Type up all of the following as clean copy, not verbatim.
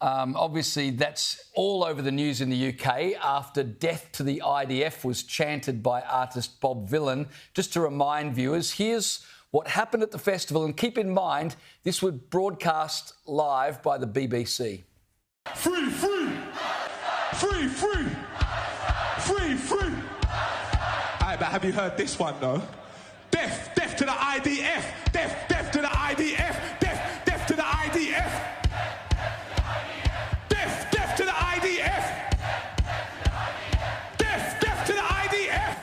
Obviously, that's all over the news in the UK after Death to the IDF was chanted by artist Bob Vylan. Just to remind viewers, here's what happened at the festival, and keep in mind, this was broadcast live by the BBC. Free, free! Free, free! Free, free! Alright, but have you heard this one, though? Death, death to the IDF! Death, death to the IDF! Death, death to the IDF! Death, death to the IDF! Death, death to the IDF!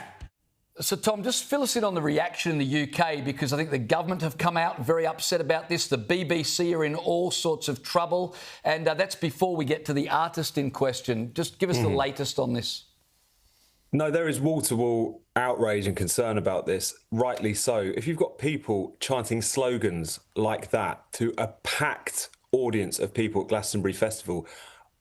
So, Tom, just fill us in on the reaction in the UK, because I think the government have come out very upset about this. The BBC are in all sorts of trouble. And that's before we get to the artist in question. Just give us the latest on this. No, there is wall-to-wall outrage and concern about this, rightly so. If you've got people chanting slogans like that to a packed audience of people at Glastonbury Festival,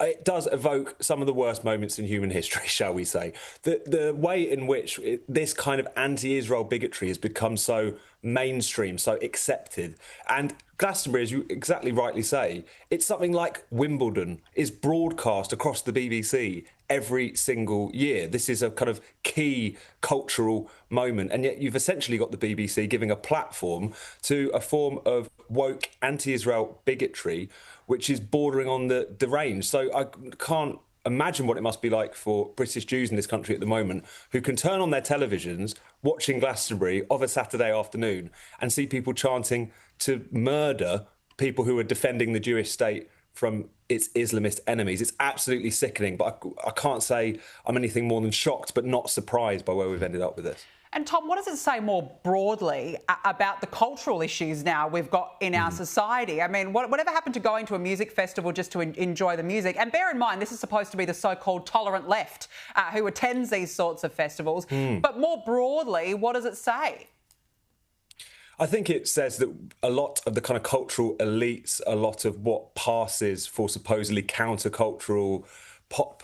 it does evoke some of the worst moments in human history, shall we say. The way in which this kind of anti-Israel bigotry has become so mainstream, so accepted. And Glastonbury, as you exactly rightly say, it's something like Wimbledon is broadcast across the BBC every single year. This is a kind of key cultural moment. And yet you've essentially got the BBC giving a platform to a form of woke anti-Israel bigotry, which is bordering on the range. So I can't imagine what it must be like for British Jews in this country at the moment, who can turn on their televisions watching Glastonbury of a Saturday afternoon and see people chanting to murder people who are defending the Jewish state from its Islamist enemies. It's absolutely sickening, but I can't say I'm anything more than shocked, but not surprised by where we've ended up with this. And Tom, what does it say more broadly about the cultural issues now we've got in our society? I mean, whatever happened to going to a music festival just to enjoy the music? And bear in mind, this is supposed to be the so-called tolerant left who attends these sorts of festivals. But more broadly, what does it say? I think it says that a lot of the kind of cultural elites, a lot of what passes for supposedly countercultural pop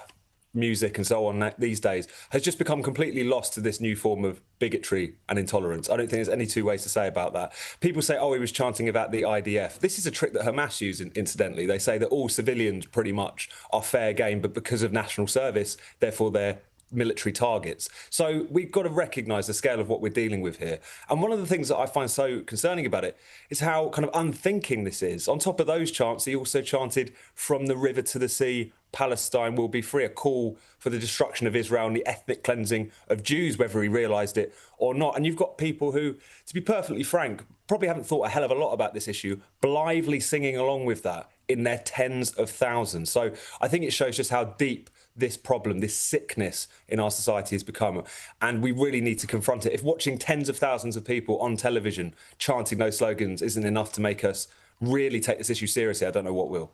music and so on these days has just become completely lost to this new form of bigotry and intolerance. I don't think there's any two ways to say about that. People say, oh, he was chanting about the IDF. This is a trick that Hamas use, incidentally. They say that all civilians pretty much are fair game, but because of national service, therefore they're military targets. So we've got to recognise the scale of what we're dealing with here. And one of the things that I find so concerning about it is how kind of unthinking this is. On top of those chants, he also chanted, "From the river to the sea, Palestine will be free," a call for the destruction of Israel and the ethnic cleansing of Jews, whether he realised it or not. And you've got people who, to be perfectly frank, probably haven't thought a hell of a lot about this issue, blithely singing along with that in their tens of thousands. So I think it shows just how deep this problem, this sickness in our society has become. And we really need to confront it. If watching tens of thousands of people on television chanting those slogans isn't enough to make us really take this issue seriously, I don't know what will.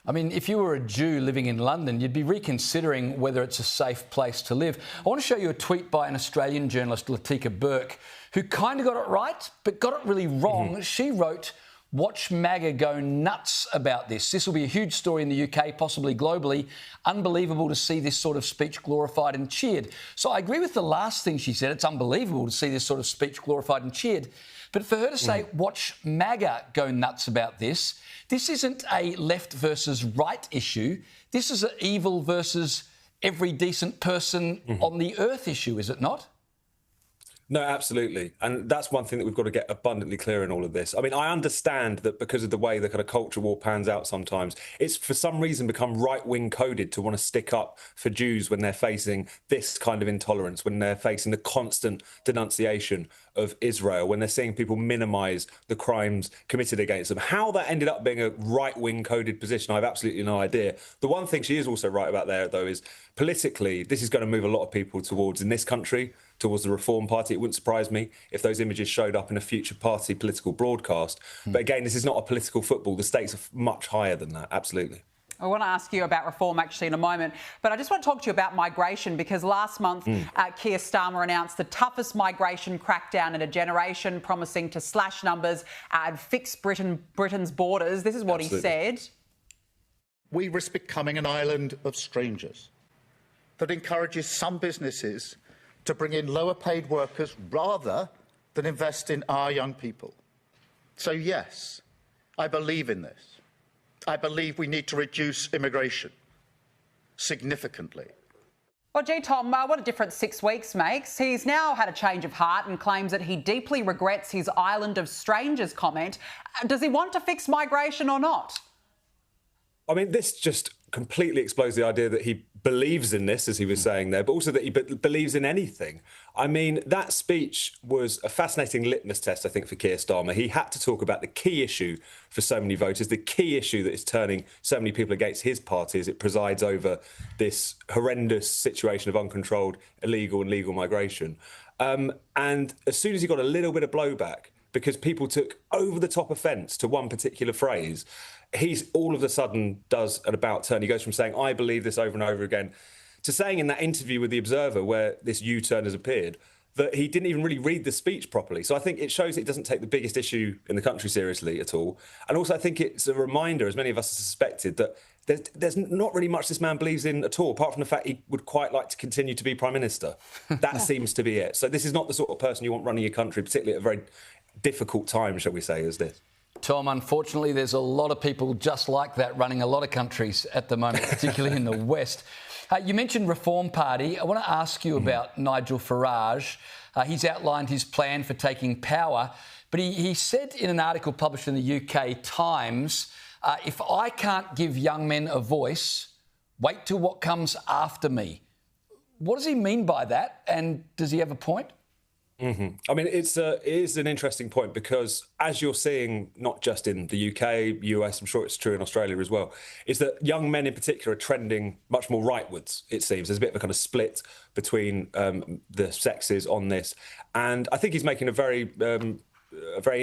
I mean, if you were a Jew living in London, you'd be reconsidering whether it's a safe place to live. I want to show you a tweet by an Australian journalist, Latika Burke, who kind of got it right, but got it really wrong. She wrote, "Watch MAGA go nuts about this. This will be a huge story in the UK, possibly globally. Unbelievable to see this sort of speech glorified and cheered." So I agree with the last thing she said. It's unbelievable to see this sort of speech glorified and cheered. But for her to say, watch MAGA go nuts about this, this isn't a left versus right issue. This is an evil versus every decent person on the earth issue, is it not? No, absolutely. And that's one thing that we've got to get abundantly clear in all of this. I mean, I understand that because of the way the kind of culture war pans out sometimes, it's for some reason become right-wing coded to want to stick up for Jews when they're facing this kind of intolerance, when they're facing the constant denunciation of Israel, when they're seeing people minimise the crimes committed against them. How that ended up being a right-wing coded position, I have absolutely no idea. The one thing she is also right about there, though, is politically, this is going to move a lot of people towards, in this country, towards the Reform Party. It wouldn't surprise me if those images showed up in a future party political broadcast. But again, this is not a political football. The stakes are much higher than that, absolutely. I want to ask you about reform actually in a moment, but I just want to talk to you about migration, because last month Keir Starmer announced the toughest migration crackdown in a generation, promising to slash numbers and fix Britain's borders. This is what he said. We risk becoming an island of strangers that encourages some businesses to bring in lower paid workers rather than invest in our young people. So yes, I believe in this. I believe we need to reduce immigration significantly. Well, gee, Tom, what a difference 6 weeks makes. He's now had a change of heart and claims that he deeply regrets his island of strangers comment. Does he want to fix migration or not? I mean, this just completely explodes the idea that he believes in this, as he was saying there, but also that he believes in anything. I mean, that speech was a fascinating litmus test, I think, for Keir Starmer. He had to talk about the key issue for so many voters, the key issue that is turning so many people against his party as it presides over this horrendous situation of uncontrolled, illegal and legal migration. And as soon as he got a little bit of blowback, because people took over-the-top offence to one particular phrase, he's all of a sudden does an about-turn. He goes from saying, I believe this over and over again, to saying in that interview with The Observer, where this U-turn has appeared, that he didn't even really read the speech properly. So I think it shows that he doesn't take the biggest issue in the country seriously at all. And also I think it's a reminder, as many of us have suspected, that there's not really much this man believes in at all, apart from the fact he would quite like to continue to be Prime Minister. That seems to be it. So this is not the sort of person you want running your country, particularly at a very difficult time, shall we say, as this. Tom, unfortunately, there's a lot of people just like that running a lot of countries at the moment, particularly in the West. You mentioned Reform Party. I want to ask you about Nigel Farage. He's outlined his plan for taking power, but he said in an article published in the UK Times, if I can't give young men a voice, wait till what comes after me. What does he mean by that, and does he have a point? I mean, it is an interesting point, because as you're seeing, not just in the UK, US, I'm sure it's true in Australia as well, is that young men in particular are trending much more rightwards, it seems. There's a bit of a kind of split between the sexes on this. And I think he's making a very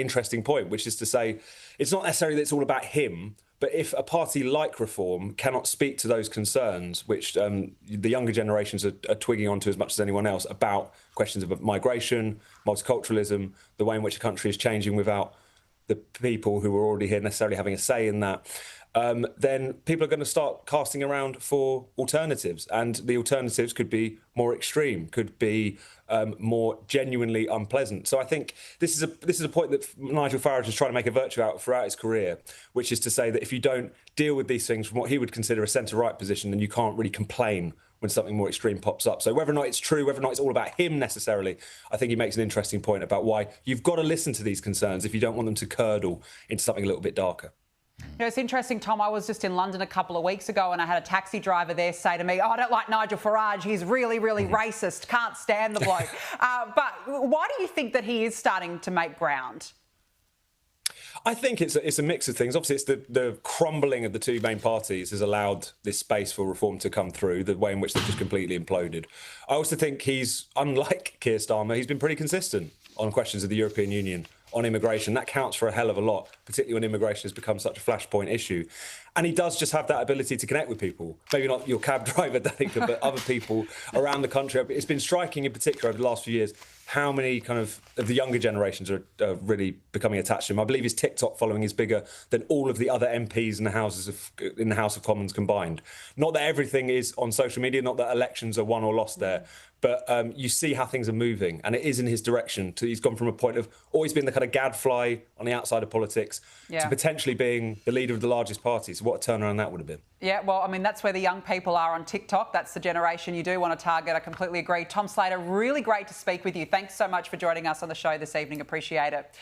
interesting point, which is to say, it's not necessarily that it's all about him, but if a party like Reform cannot speak to those concerns, which the younger generations are twigging onto as much as anyone else, about questions of migration, multiculturalism, the way in which a country is changing without the people who are already here necessarily having a say in that, then people are going to start casting around for alternatives. And the alternatives could be more extreme, could be more genuinely unpleasant. So I think this is a point that Nigel Farage is trying to make a virtue out throughout his career, which is to say that if you don't deal with these things from what he would consider a centre-right position, then you can't really complain when something more extreme pops up. So whether or not it's true, whether or not it's all about him necessarily, I think he makes an interesting point about why you've got to listen to these concerns if you don't want them to curdle into something a little bit darker. You know, it's interesting, Tom. I was just in London a couple of weeks ago and I had a taxi driver there say to me, I don't like Nigel Farage. He's really, really racist. Can't stand the bloke. But why do you think that he is starting to make ground? I think it's a mix of things. Obviously, it's the crumbling of the two main parties has allowed this space for reform to come through, the way in which they've just completely imploded. I also think he's, unlike Keir Starmer, he's been pretty consistent on questions of the European Union, on immigration. That counts for a hell of a lot, particularly when immigration has become such a flashpoint issue. And he does just have that ability to connect with people. Maybe not your cab driver, Danica, but other people around the country. It's been striking in particular over the last few years how many kind of the younger generations are really becoming attached to him. I believe his TikTok following is bigger than all of the other MPs in the House of Commons combined. Not that everything is on social media, not that elections are won or lost there, but you see how things are moving, and it is in his direction. He's gone from a point of always being the kind of gadfly on the outside of politics to potentially being the leader of the largest party. So what a turnaround that would have been. Yeah, well, I mean, that's where the young people are on TikTok. That's the generation you do want to target. I completely agree. Tom Slater, really great to speak with you. Thanks so much for joining us on the show this evening. Appreciate it.